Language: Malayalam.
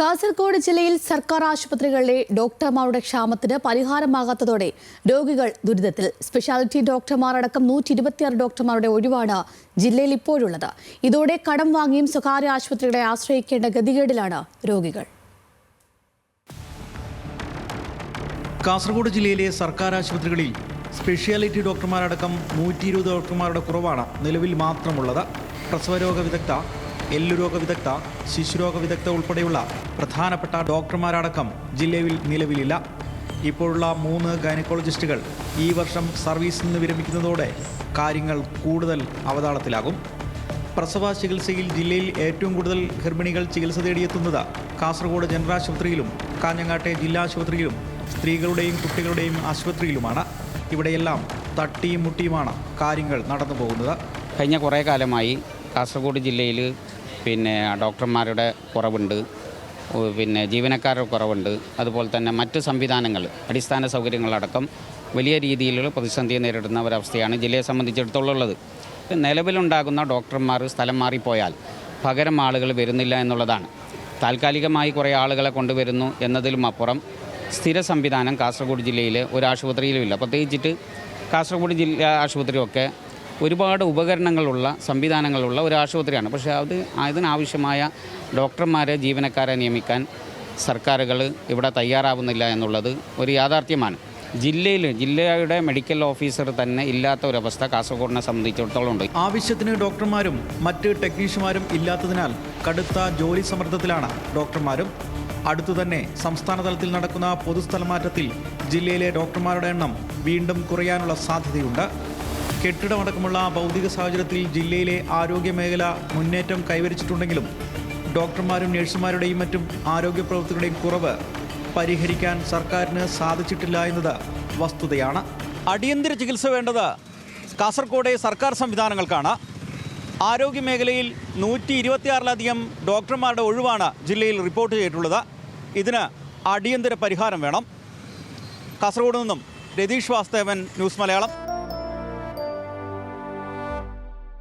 കാസർഗോഡ് ജില്ലയിൽ സർക്കാർ ആശുപത്രികളിലെ ഡോക്ടർമാരുടെ ക്ഷാമത്തിന് പരിഹാരമാകാത്തതോടെ രോഗികൾ ദുരിതത്തിൽ. സ്പെഷ്യാലിറ്റി ഡോക്ടർമാരടക്കം 126 ഡോക്ടർമാരുടെ ഒഴിവാണ് ജില്ലയിൽ ഇപ്പോഴുള്ളത്. ഇതോടെ കടം വാങ്ങിയും സ്വകാര്യ ആശുപത്രികളെ ആശ്രയിക്കേണ്ട ഗതികേടിലാണ് രോഗികൾ. കാസർഗോഡ് ജില്ലയിലെ സർക്കാർ ആശുപത്രികളിൽ സ്പെഷ്യാലിറ്റി ഡോക്ടർമാരടക്കം 120 ഡോക്ടർമാരുടെ കുറവാണ് നിലവിൽ മാത്രമുള്ളത്. പ്രസവരോഗ വിദഗ്ധ, എല്ലുരോഗ വിദഗ്ധ, ശിശുരോഗ വിദഗ്ധ ഉൾപ്പെടെയുള്ള പ്രധാനപ്പെട്ട ഡോക്ടർമാരടക്കം ജില്ലയിൽ നിലവിലില്ല. ഇപ്പോഴുള്ള 3 ഗൈനക്കോളജിസ്റ്റുകൾ ഈ വർഷം സർവീസിൽ നിന്ന് വിരമിക്കുന്നതോടെ കാര്യങ്ങൾ കൂടുതൽ അവതാളത്തിലാകും. പ്രസവ ചികിത്സയിൽ ജില്ലയിൽ ഏറ്റവും കൂടുതൽ ഗർഭിണികൾ ചികിത്സ തേടിയെത്തുന്നത് കാസർഗോഡ് ജനറൽ ആശുപത്രിയിലും കാഞ്ഞങ്ങാട്ടെ ജില്ലാ ആശുപത്രിയിലും സ്ത്രീകളുടെയും കുട്ടികളുടെയും ആശുപത്രിയിലുമാണ്. ഇവിടെയെല്ലാം തട്ടിയും മുട്ടിയുമാണ് കാര്യങ്ങൾ നടന്നു പോകുന്നത്. കഴിഞ്ഞ കുറേ കാലമായി കാസർഗോഡ് ജില്ലയിൽ ഡോക്ടർമാരുടെ കുറവുണ്ട്, ജീവനക്കാരുടെ കുറവുണ്ട്. അതുപോലെ തന്നെ മറ്റ് സംവിധാനങ്ങൾ, അടിസ്ഥാന സൗകര്യങ്ങളടക്കം വലിയ രീതിയിലുള്ള പ്രതിസന്ധിയെ നേരിടുന്ന ഒരവസ്ഥയാണ് ജില്ലയെ സംബന്ധിച്ചിടത്തോളം ഉള്ളത്. നിലവിലുണ്ടാകുന്ന ഡോക്ടർമാർ സ്ഥലം മാറിപ്പോയാൽ പകരം ആളുകൾ വരുന്നില്ല എന്നുള്ളതാണ്. താൽക്കാലികമായി കുറേ ആളുകളെ കൊണ്ടുവരുന്നു എന്നതിലും അപ്പുറം സ്ഥിര സംവിധാനം കാസർഗോഡ് ജില്ലയിലെ ഒരു ആശുപത്രിയിലുമില്ല. പ്രത്യേകിച്ചിട്ട് കാസർഗോഡ് ജില്ലാ ആശുപത്രിയൊക്കെ ഒരുപാട് ഉപകരണങ്ങളുള്ള സംവിധാനങ്ങളുള്ള ഒരു ആശുപത്രിയാണ്. പക്ഷേ അതിനാവശ്യമായ ഡോക്ടർമാരെ, ജീവനക്കാരെ സർക്കാരുകൾ ഇവിടെ തയ്യാറാവുന്നില്ല എന്നുള്ളത് ഒരു യാഥാർത്ഥ്യമാണ്. ജില്ലയുടെ മെഡിക്കൽ ഓഫീസർ തന്നെ ഇല്ലാത്ത ഒരവസ്ഥ കാസർഗോഡിനെ സംബന്ധിച്ചിടത്തോളം ഉണ്ട്. ആവശ്യത്തിന് ഡോക്ടർമാരും മറ്റ് ടെക്നീഷ്യന്മാരും ഇല്ലാത്തതിനാൽ കടുത്ത ജോലി സമ്മർദ്ദത്തിലാണ് ഡോക്ടർമാരും. അടുത്തു തന്നെ സംസ്ഥാന തലത്തിൽ നടക്കുന്ന പൊതുസ്ഥലമാറ്റത്തിൽ ജില്ലയിലെ ഡോക്ടർമാരുടെ എണ്ണം വീണ്ടും കുറയാനുള്ള സാധ്യതയുണ്ട്. കെട്ടിടമടക്കമുള്ള ഭൗതിക സാഹചര്യത്തിൽ ജില്ലയിലെ ആരോഗ്യമേഖല മുന്നേറ്റം കൈവരിച്ചിട്ടുണ്ടെങ്കിലും ഡോക്ടർമാരും നഴ്സുമാരുടെയും മറ്റും ആരോഗ്യ പ്രവർത്തകരുടെയും കുറവ് പരിഹരിക്കാൻ സർക്കാരിന് സാധിച്ചിട്ടില്ല എന്നത് വസ്തുതയാണ്. അടിയന്തര ചികിത്സ വേണ്ടത് കാസർഗോഡ് സർക്കാർ സംവിധാനങ്ങൾക്കാണ്. ആരോഗ്യമേഖലയിൽ 126-ലധികം ഡോക്ടർമാരുടെ ഒഴിവാണ് ജില്ലയിൽ റിപ്പോർട്ട് ചെയ്തിട്ടുള്ളത്. ഇതിന് അടിയന്തര പരിഹാരം വേണം. കാസർഗോഡ് നിന്നും രതീഷ് വാസ്തവൻ, ന്യൂസ് മലയാളം.